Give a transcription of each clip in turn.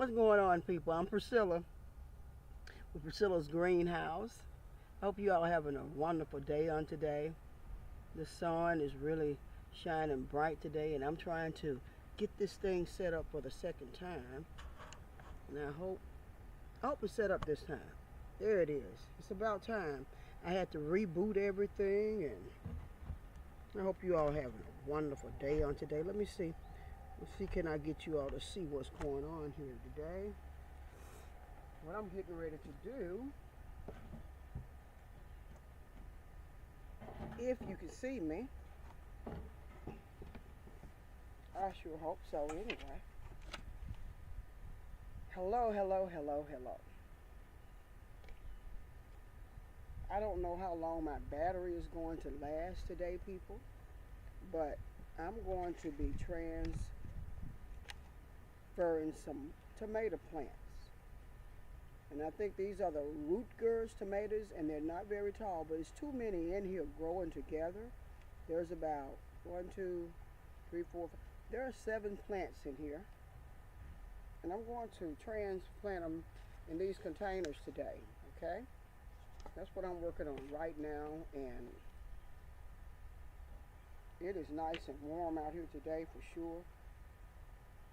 What's going on, people? I'm Priscilla with Priscilla's Greenhouse. I hope you all having a wonderful day on today. The sun is really shining bright today, and I'm trying to get this thing set up for the second time. And I hope it's set up this time. There it is. It's about time. I had to reboot everything, and I hope you all having a wonderful day on today. Let me see. Let's see, can I get you all to see what's going on here today? What I'm getting ready to do, if you can see me, I sure hope so anyway. Hello, hello, hello, hello. I don't know how long my battery is going to last today, people, but I'm going to be transferring some tomato plants. And I think these are the root-gers tomatoes, and they're not very tall, but it's too many in here growing together. There's about 1, 2, 3, 4, 5. There are 7 plants in here. And I'm going to transplant them in these containers today, okay? That's what I'm working on right now, and it is nice and warm out here today for sure.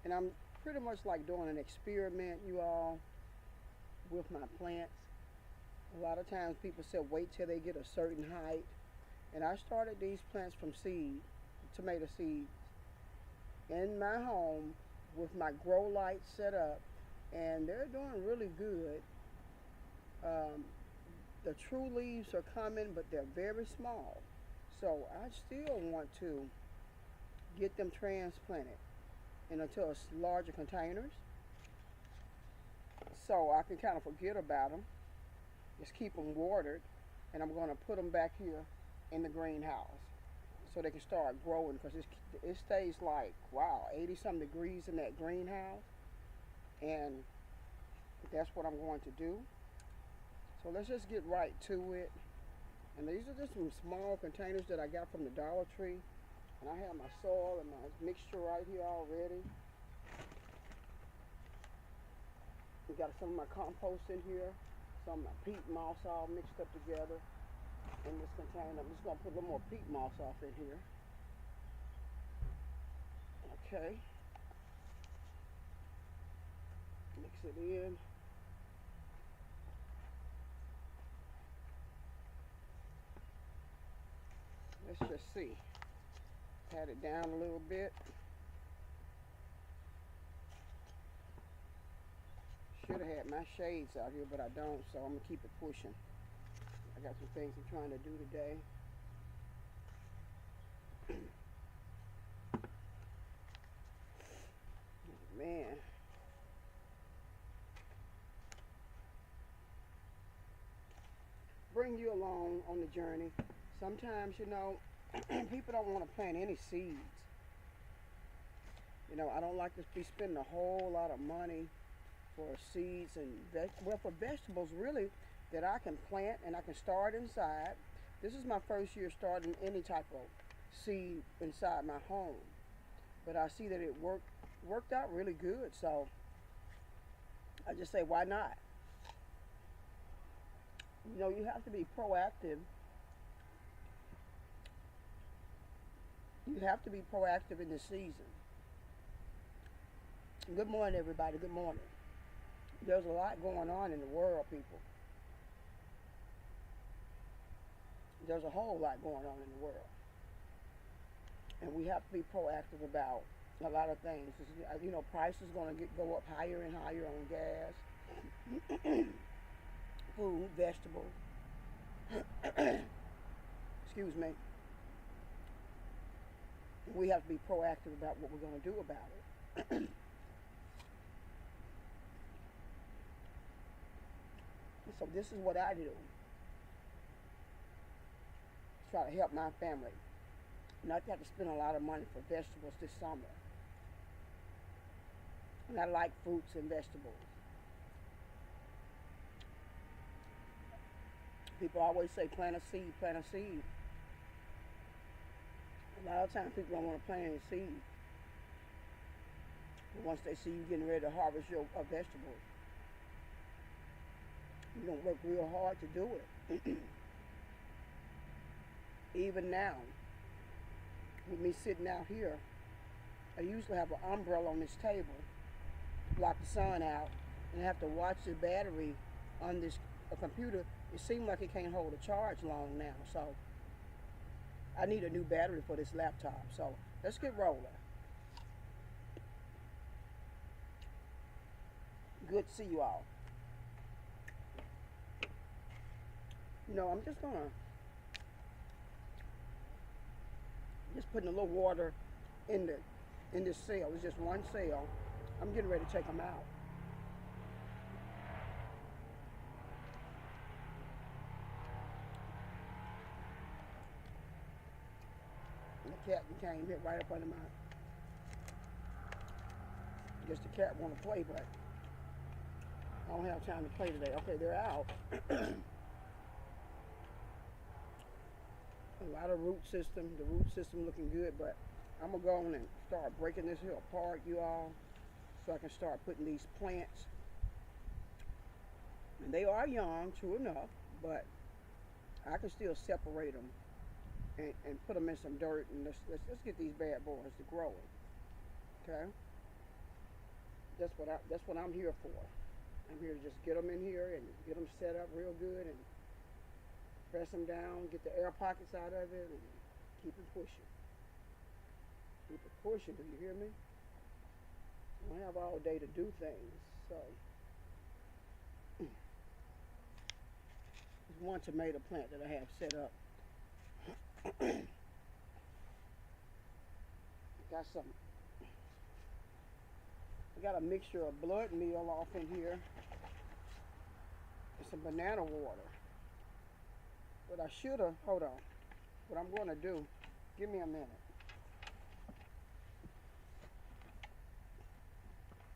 And I'm pretty much like doing an experiment, you all, with my plants. A lot of times people say wait till they get a certain height, and I started these plants from seed, tomato seeds, in my home with my grow light set up, and they're doing really good. The true leaves are coming, but they're very small, so I still want to get them transplanted into larger containers, so I can kind of forget about them, just keep them watered, and I'm going to put them back here in the greenhouse so they can start growing, because it stays like, wow, 80-some degrees in that greenhouse, and that's what I'm going to do. So let's just get right to it. And these are just some small containers that I got from the Dollar Tree, and I have my soil and my mixture right here already. We got some of my compost in here, some of my peat moss all mixed up together in this container. I'm just going to put a little more peat moss off in here. Okay. Mix it in. Let's just see. Pat it down a little bit. Should have had my shades out here, but I don't, so I'm going to keep it pushing. I got some things I'm trying to do today. Man. Bring you along on the journey. Sometimes, you know, people don't want to plant any seeds. You know, I don't like to be spending a whole lot of money for seeds and for vegetables really that I can plant and I can start inside. This is my first year starting any type of seed inside my home, but I see that it worked out really good, so I just say, why not? You know, you have to be proactive. You have to be proactive in this season. Good morning, everybody. Good morning. There's a lot going on in the world, people. There's a whole lot going on in the world. And we have to be proactive about a lot of things. You know, price is going to go up higher and higher on gas, food, vegetables. Excuse me. We have to be proactive about what we're going to do about it. So this is what I do. Try to help my family not to have to spend a lot of money for vegetables this summer. And I like fruits and vegetables. People always say plant a seed, plant a seed. A lot of times people don't want to plant any seed. Once they see you getting ready to harvest your vegetables, you're going to work real hard to do it. Even now, with me sitting out here, I usually have an umbrella on this table to block the sun out, and I have to watch the battery on this computer. It seems like it can't hold a charge long now, so I need a new battery for this laptop. So let's get rolling. Good to see you all. You know, I'm just putting a little water in this cell. It's just one cell. I'm getting ready to take them out. And the cat came hit right up under my. I guess the cat want to play, but I don't have time to play today. Okay, they're out. A lot of root system. The root system looking good, but I'm gonna go on and start breaking this here apart, you all, so I can start putting these plants. And they are young, true enough, but I can still separate them and put them in some dirt, and let's get these bad boys to growing. Okay, that's what I'm here for. I'm here to just get them in here and get them set up real good and press them down, get the air pockets out of it, and keep it pushing. Keep it pushing, do you hear me? I don't have all day to do things, so. There's one tomato plant that I have set up. I got a mixture of blood meal off in here and some banana water. But I should have, hold on. What I'm going to do, give me a minute.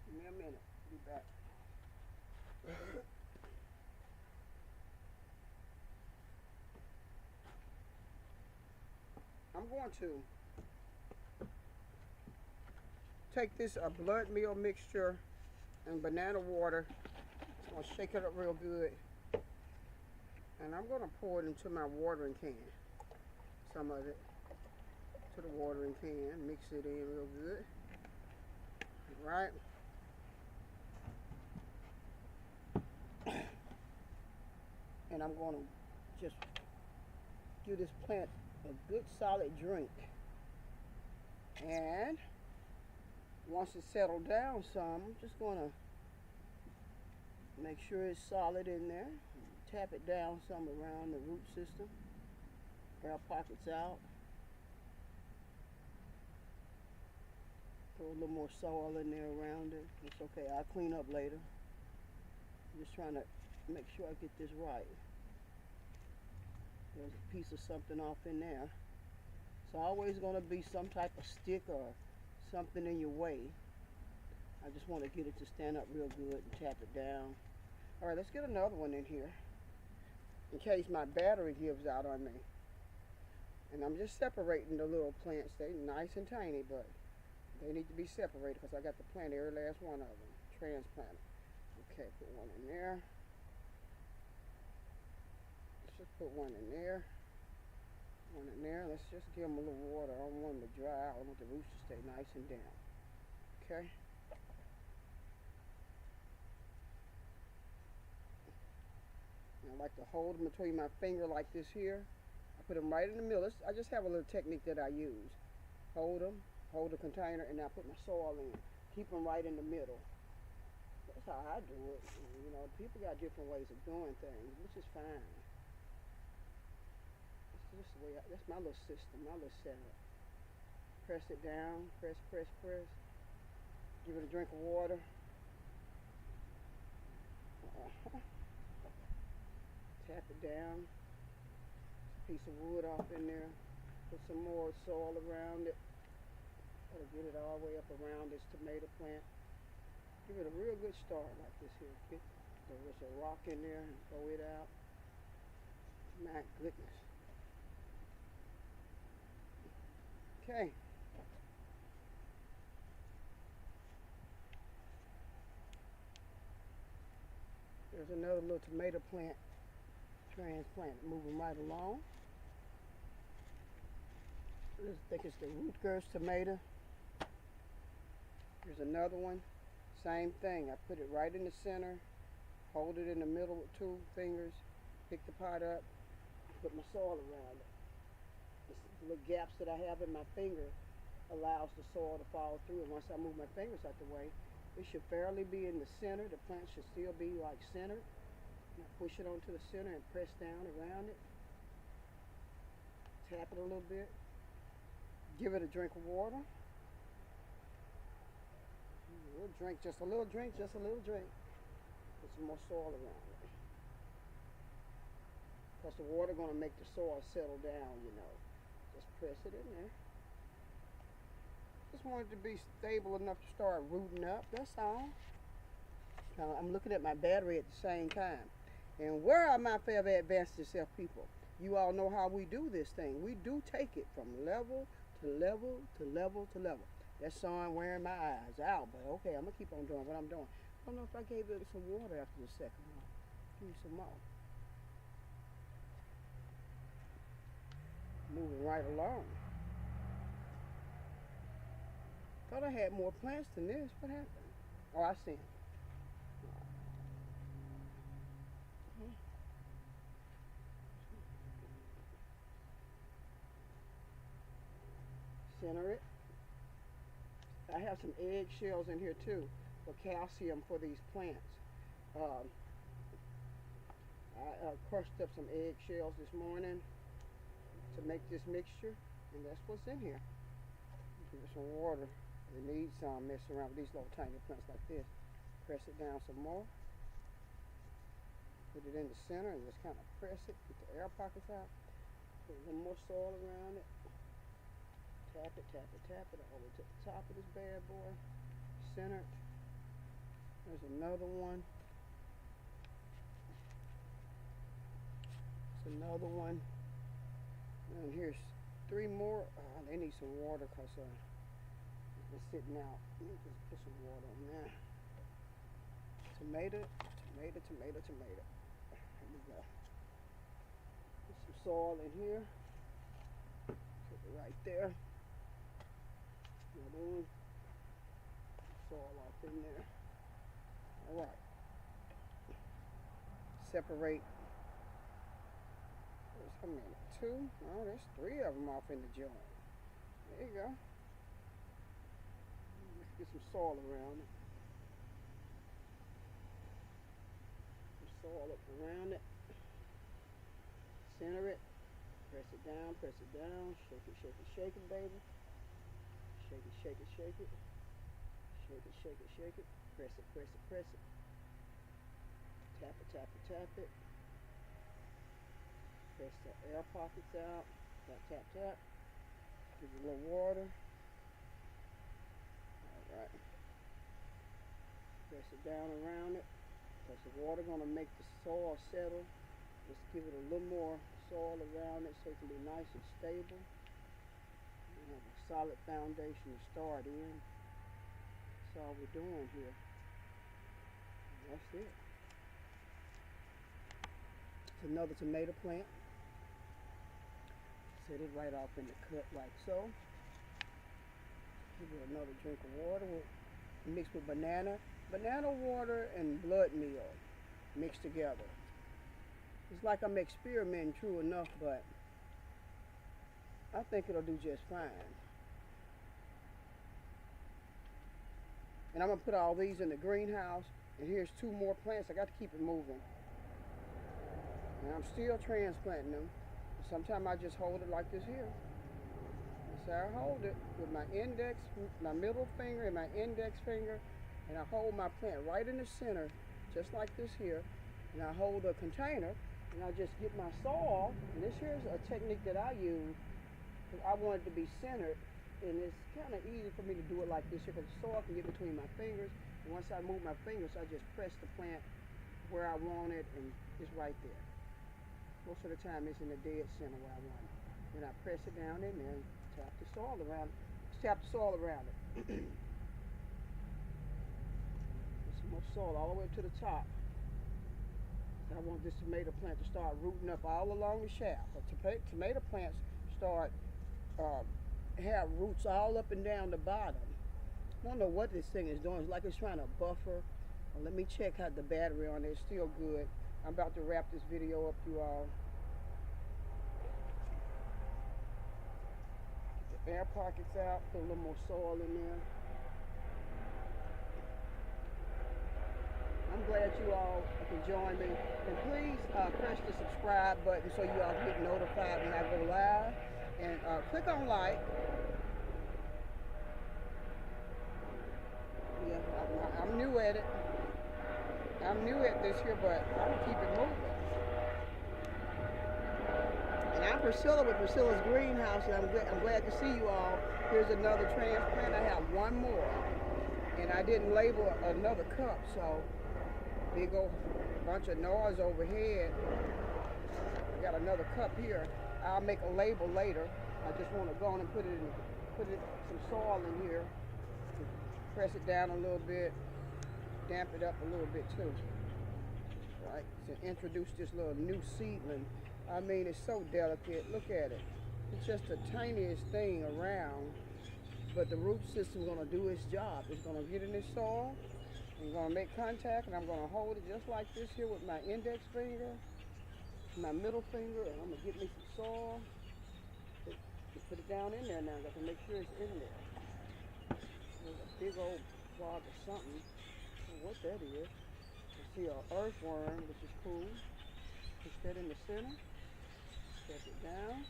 Give me a minute, be back. I'm going to take this blood meal mixture and banana water. I'm going to shake it up real good. And I'm going to pour it into my watering can. Some of it to the watering can. Mix it in real good. Right. And I'm going to just give this plant a good solid drink. And once it's settled down some, I'm just going to make sure it's solid in there. Tap it down some around the root system. Air pockets out. Throw a little more soil in there around it. It's okay, I'll clean up later. I'm just trying to make sure I get this right. There's a piece of something off in there. It's always going to be some type of stick or something in your way. I just want to get it to stand up real good and tap it down. Alright, let's get another one in here in case my battery gives out on me. And I'm just separating the little plants. They're nice and tiny, but they need to be separated because I got to plant every last one of them. Transplanted. Okay, put one in there. Let's just put one in there. One in there. Let's just give them a little water. I don't want them to dry. I want the roots to stay nice and damp. Okay. I like to hold them between my finger like this here. I put them right in the middle. I just have a little technique that I use. Hold them, hold the container, and I put my soil in. Keep them right in the middle. That's how I do it. You know, people got different ways of doing things, which is fine. That's just the way that's my little system, my little setup. Press it down, press, press, press. Give it a drink of water. Tap it down. Piece of wood off in there. Put some more soil around it. Gotta get it all the way up around this tomato plant. Give it a real good start like this here. There's a rock in there and throw it out. My goodness. Okay. There's another little tomato plant transplant moving right along. I think it's the root girth tomato. There's another one. Same thing. I put it right in the center, hold it in the middle with 2 fingers, pick the pot up, put my soil around it. The little gaps that I have in my finger allows the soil to fall through, and once I move my fingers out the way, it should fairly be in the center. The plant should still be like centered. And I push it onto the center and press down around it. Tap it a little bit. Give it a drink of water. A little drink, just a little drink, just a little drink. Put some more soil around it. Because the water going to make the soil settle down, you know. Just press it in there. Just want it to be stable enough to start rooting up, that's all. I'm looking at my battery at the same time. And where are my Forever Advanced Yourself people? You all know how we do this thing. We do take it from level to level to level to level. That sun wearing my eyes out, but okay, I'm going to keep on doing what I'm doing. I don't know if I gave it some water after the second one. Give me some more. Moving right along. Thought I had more plants than this. What happened? Oh, I see them. Center it. I have some egg shells in here too for calcium for these plants. I crushed up some egg shells this morning to make this mixture, and that's what's in here. Give it some water. It needs some. Mess around with these little tiny plants like this. Press it down some more. Put it in the center and just kind of press it. Get the air pockets out. Put a little more soil around it. Tap it, tap it, tap it all the way to the top of this bad boy. Centered. There's another one. There's another one. And here's 3 more. They need some water because they're sitting out. Let me just put some water on there. Tomato, tomato, tomato, tomato. Here we go. Put some soil in here. Put it right there. Another one. Soil off in there. All right. Separate. There's how many? 2? Oh, there's 3 of them off in the joint. There you go. Let's get some soil around it. Some soil up around it. Center it. Press it down, press it down. Shake it, shake it, shake it, baby. Shake it, shake it, shake it. Shake it, shake it, shake it. Press it, press it, press it. Tap it, tap it, tap it. Press the air pockets out. Tap, tap, tap. Give it a little water. Alright. Press it down around it. Because the water going to make the soil settle. Just give it a little more soil around it so it can be nice and stable. You have a solid foundation to start in. That's all we're doing here. And that's it. It's another tomato plant. Set it right off in the cut like so. Give it another drink of water. Mixed with banana water and blood meal mixed together. It's like I'm experimenting, true enough, but I think it'll do just fine. And I'm going to put all these in the greenhouse. And here's 2 more plants. I got to keep it moving. And I'm still transplanting them. Sometimes I just hold it like this here. So I hold it with my index, my middle finger and my index finger. And I hold my plant right in the center, just like this here. And I hold a container. And I just get my soil. And this here's a technique that I use. I want it to be centered. And it's kind of easy for me to do it like this here because the soil can get between my fingers. And once I move my fingers, I just press the plant where I want it, and it's right there. Most of the time it's in the dead center where I want it. Then I press it down in there and tap the soil around it. Just tap the soil around it. Put some more soil all the way to the top. I want this tomato plant to start rooting up all along the shaft. But tomato plants start have roots all up and down the bottom. I don't know what this thing is doing. It's like it's trying to buffer. Well, let me check how the battery on it is still good. I'm about to wrap this video up, you all. Get the air pockets out, put a little more soil in there. I'm glad you all can join me. And please press the subscribe button so you all get notified when I go live. And click on like. Yeah, I'm new at it. I'm new at this here, but I'm going to keep it moving. And I'm Priscilla with Priscilla's Greenhouse, and I'm glad to see you all. Here's another transplant. I have one more. And I didn't label another cup, so big old bunch of noise overhead. I got another cup here. I'll make a label later. I just want to go on and put some soil in here. Press it down a little bit, damp it up a little bit too. Right, to introduce this little new seedling. I mean, it's so delicate. Look at it. It's just the tiniest thing around, but the root system is going to do its job. It's going to get in this soil. I'm going to make contact, and I'm going to hold it just like this here with my index finger, my middle finger, and I'm going to get me some soil. Put it down in there now. Got to make sure it's in there. There's a big old bog of something. I don't know what that is. I see an earthworm, which is cool. Push that in the center. Press it down.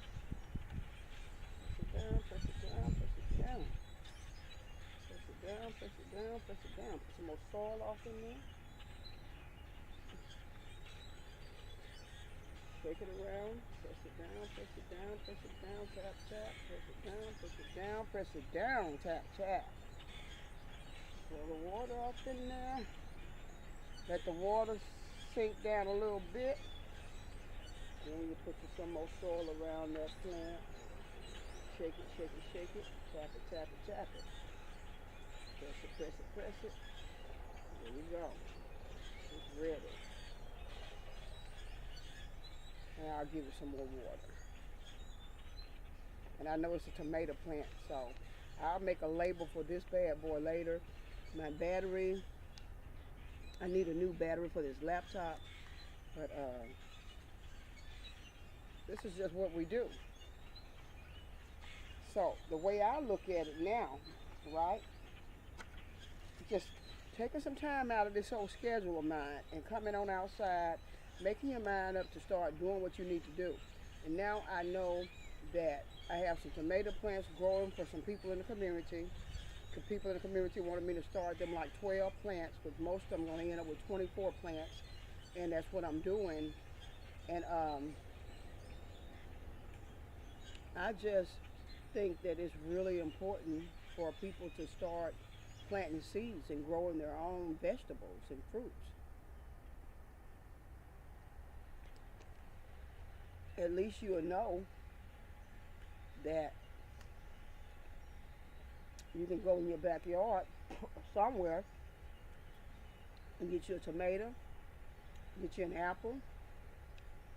Press it down, press it down, press it down. Press it down, press it down, press it down. Put some more soil off in there. Shake it around. Press it down, press it down, press it down, tap, tap. Press it down, press it down, press it down, tap, tap. Pour the water off in there. Let the water sink down a little bit. Then you put some more soil around that plant. Shake it, shake it, shake it. Tap it, tap it, tap it. Press it, press it, press it. There you go. It's ready. And I'll give it some more water. And I know it's a tomato plant, so I'll make a label for this bad boy later. My battery, I need a new battery for this laptop, but this is just what we do. So the way I look at it now, right, just taking some time out of this whole schedule of mine and coming on outside, making your mind up to start doing what you need to do. And now I know that I have some tomato plants growing for some people in the community. The people in the community wanted me to start them like 12 plants, but most of them are going to end up with 24 plants, and that's what I'm doing. And I just think that it's really important for people to start planting seeds and growing their own vegetables and fruits. At least you will know that you can go in your backyard somewhere and get you a tomato, get you an apple,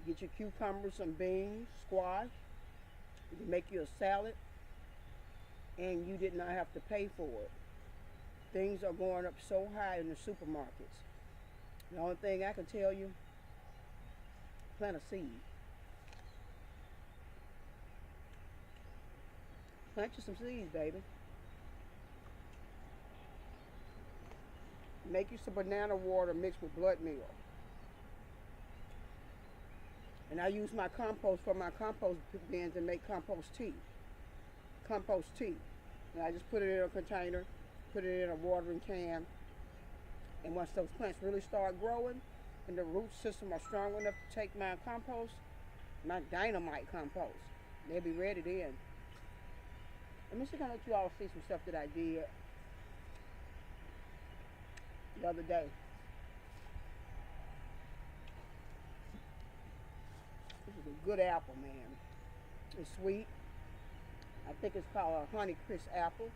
get your cucumbers, some beans, squash. You can make you a salad, and you did not have to pay for it. Things are going up so high in the supermarkets. The only thing I can tell you, plant a seed. Plant you some seeds, baby. Make you some banana water mixed with blood meal. And I use my compost for my compost bins and make compost tea. Compost tea. And I just put it in a container, put it in a watering can. And once those plants really start growing and the root system are strong enough to take my compost, my dynamite compost, they'll be ready then. Let me see if I can let you all see some stuff that I did the other day. This is a good apple, man. It's sweet. I think it's called a Honey Crisp apple.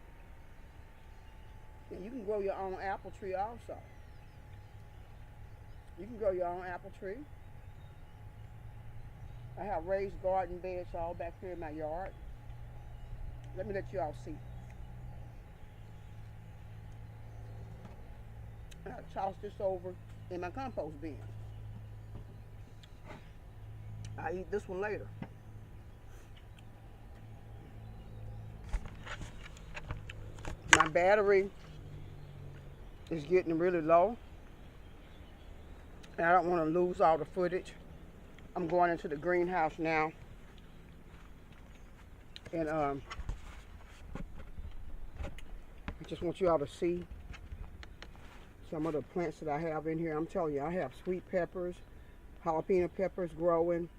And you can grow your own apple tree also. You can grow your own apple tree. I have raised garden beds all back here in my yard. Let me let you all see. I toss this over in my compost bin. I eat this one later. My battery is getting really low, and I don't want to lose all the footage. I'm going into the greenhouse now, and I just want you all to see some of the plants that I have in here. I'm telling you, I have sweet peppers, jalapeno peppers growing.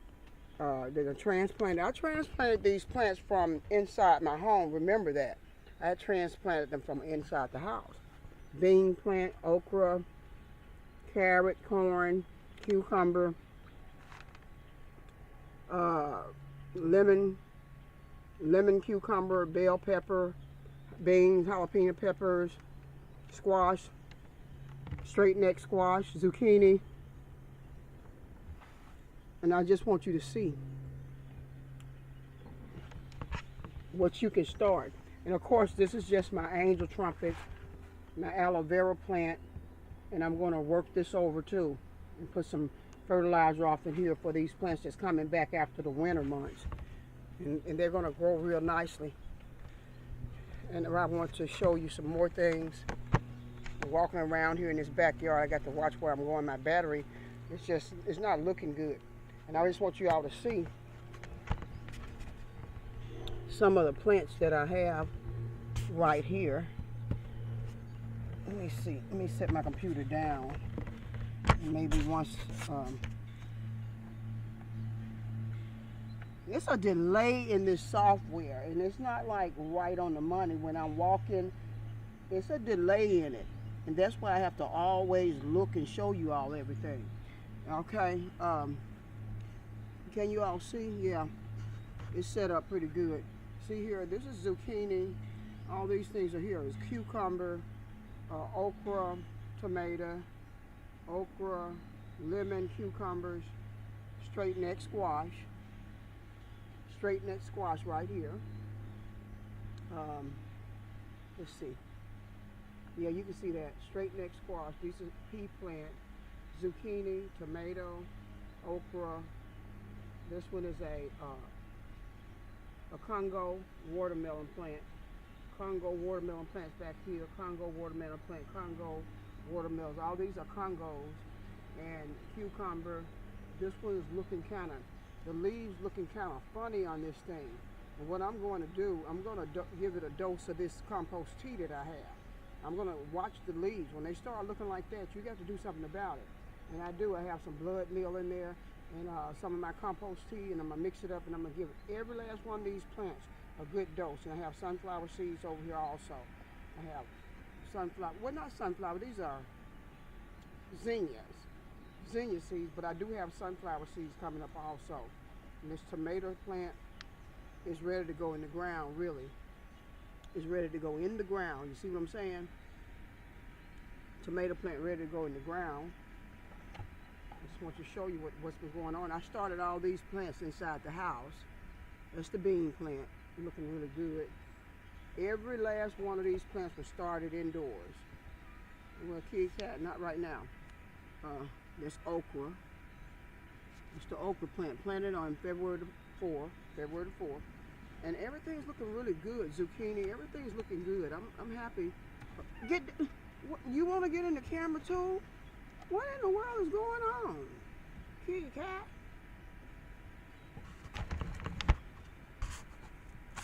They're transplanted. I transplanted these plants from inside my home. Remember that. I transplanted them from inside the house. Bean plant, okra, carrot, corn, cucumber, lemon cucumber, bell pepper, beans, jalapeno peppers, squash, straight neck squash, zucchini. And I just want you to see what you can start. And of course, this is just my angel trumpet, my aloe vera plant, and I'm going to work this over too and put some fertilizer off in here for these plants that's coming back after the winter months. And they're going to grow real nicely. And I want to show you some more things. I'm walking around here in this backyard. I got to watch where I'm going. My battery, it's not looking good. And I just want you all to see some of the plants that I have right here. Let me see. Let me set my computer down. Maybe once. It's a delay in this software, and it's not like right on the money when I'm walking. It's a delay in it, and that's why I have to always look and show you all everything. Okay. Can you all see? Yeah, it's set up pretty good. See here, this is zucchini. All these things are here. It's cucumber, okra, tomato, okra, lemon, cucumbers, straight neck squash. Straight neck squash right here. Let's see. Yeah, you can see that. Straight neck squash. These are pea plant, zucchini, tomato, okra. This one is a Congo watermelon plant. Congo watermelon plants back here. Congo watermelon plant. Congo watermelons. All these are Congos. And cucumber. This one is looking kind of, the leaves looking kind of funny on this thing. And what I'm going to do, I'm going to give it a dose of this compost tea that I have. I'm going to watch the leaves. When they start looking like that, you got to do something about it. And I do. I have some blood meal in there and some of my compost tea, and I'm going to mix it up, and I'm going to give every last one of these plants a good dose. And I have sunflower seeds over here also. I have sunflower, well, not sunflower, these are zinnia seeds, but I do have sunflower seeds coming up also. And this tomato plant is ready to go in the ground, really. It's ready to go in the ground. You see what I'm saying? Tomato plant ready to go in the ground. I just want to show you what's been going on. I started all these plants inside the house. That's the bean plant, looking really good. Every last one of these plants was started indoors. Well, kitty cat, not right now. This okra. It's the okra plant, planted on February the 4th. And everything's looking really good. Zucchini, everything's looking good. I'm happy. You want to get in the camera too? What in the world is going on? Kitty cat?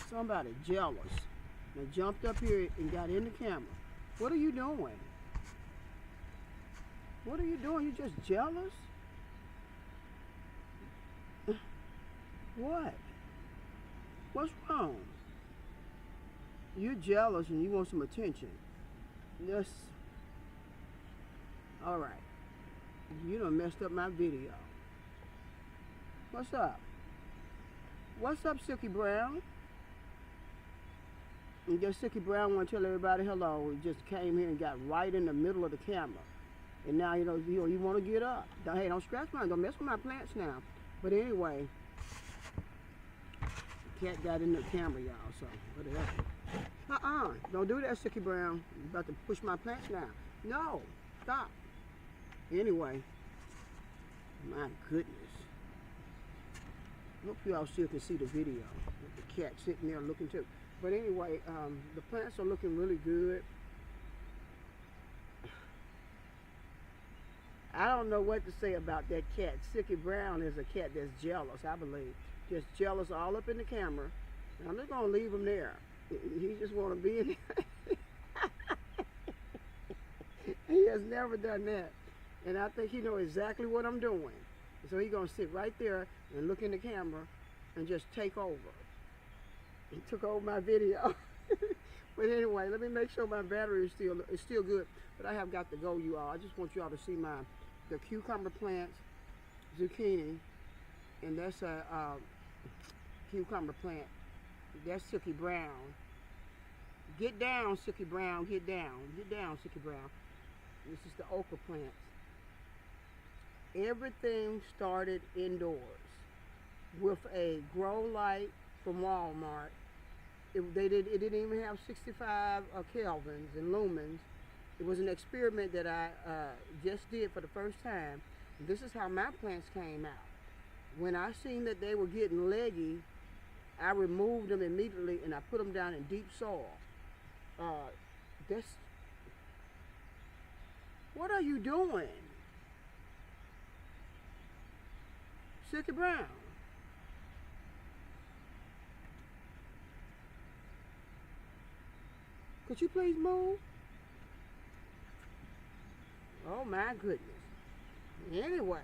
Somebody jealous. They jumped up here and got in the camera. What are you doing? What are you doing? You just jealous? What? What's wrong? You're jealous and you want some attention. Yes. All right. You done messed up my video. What's up? What's up, Silky Brown? And just Silky Brown want to tell everybody hello. We just came here and got right in the middle of the camera. And now, you want to get up. Hey, don't scratch mine. Don't mess with my plants now. But anyway, The cat got in the camera, y'all, so whatever. Don't do that, Sookie Brown. You're about to push my plants now. No, stop. Anyway, my goodness. Hope you all still can see the video with the cat sitting there looking too. But anyway, the plants are looking really good. I don't know what to say about that cat. Sookie Brown is a cat that's jealous, I believe. Just jealous all up in the camera. And I'm just going to leave him there. He just want to be in there. He has never done that. And I think he knows exactly what I'm doing. So he's going to sit right there and look in the camera and just take over. He took over my video. But anyway, let me make sure my battery is still good. But I have got to go, you all. I just want you all to see the cucumber plants, zucchini, and that's a cucumber plant. That's Sookie Brown. Get down, Sookie Brown. Get down. Get down, Sookie Brown. This is the okra plants. Everything started indoors with a grow light from Walmart. It didn't even have 65 kelvins and lumens. It was an experiment that I just did for the first time. This is how my plants came out. When I seen that they were getting leggy, I removed them immediately and I put them down in deep soil. What are you doing? Sookie Brown. Could you please move? Oh my goodness. Anyway,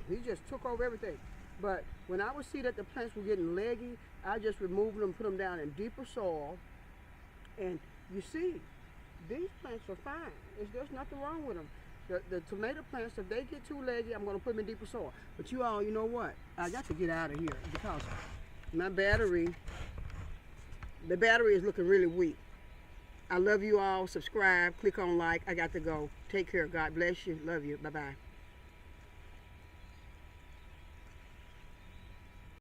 he just took over everything. But when I would see that the plants were getting leggy, I just removed them, put them down in deeper soil. And you see, these plants are fine. There's nothing wrong with them. The tomato plants, if they get too leggy, I'm going to put them in deeper soil. But you all, you know what? I got to get out of here because my battery, the battery is looking really weak. I love you all. Subscribe, click on like. I got to go. Take care. God bless you. Love you. Bye-bye.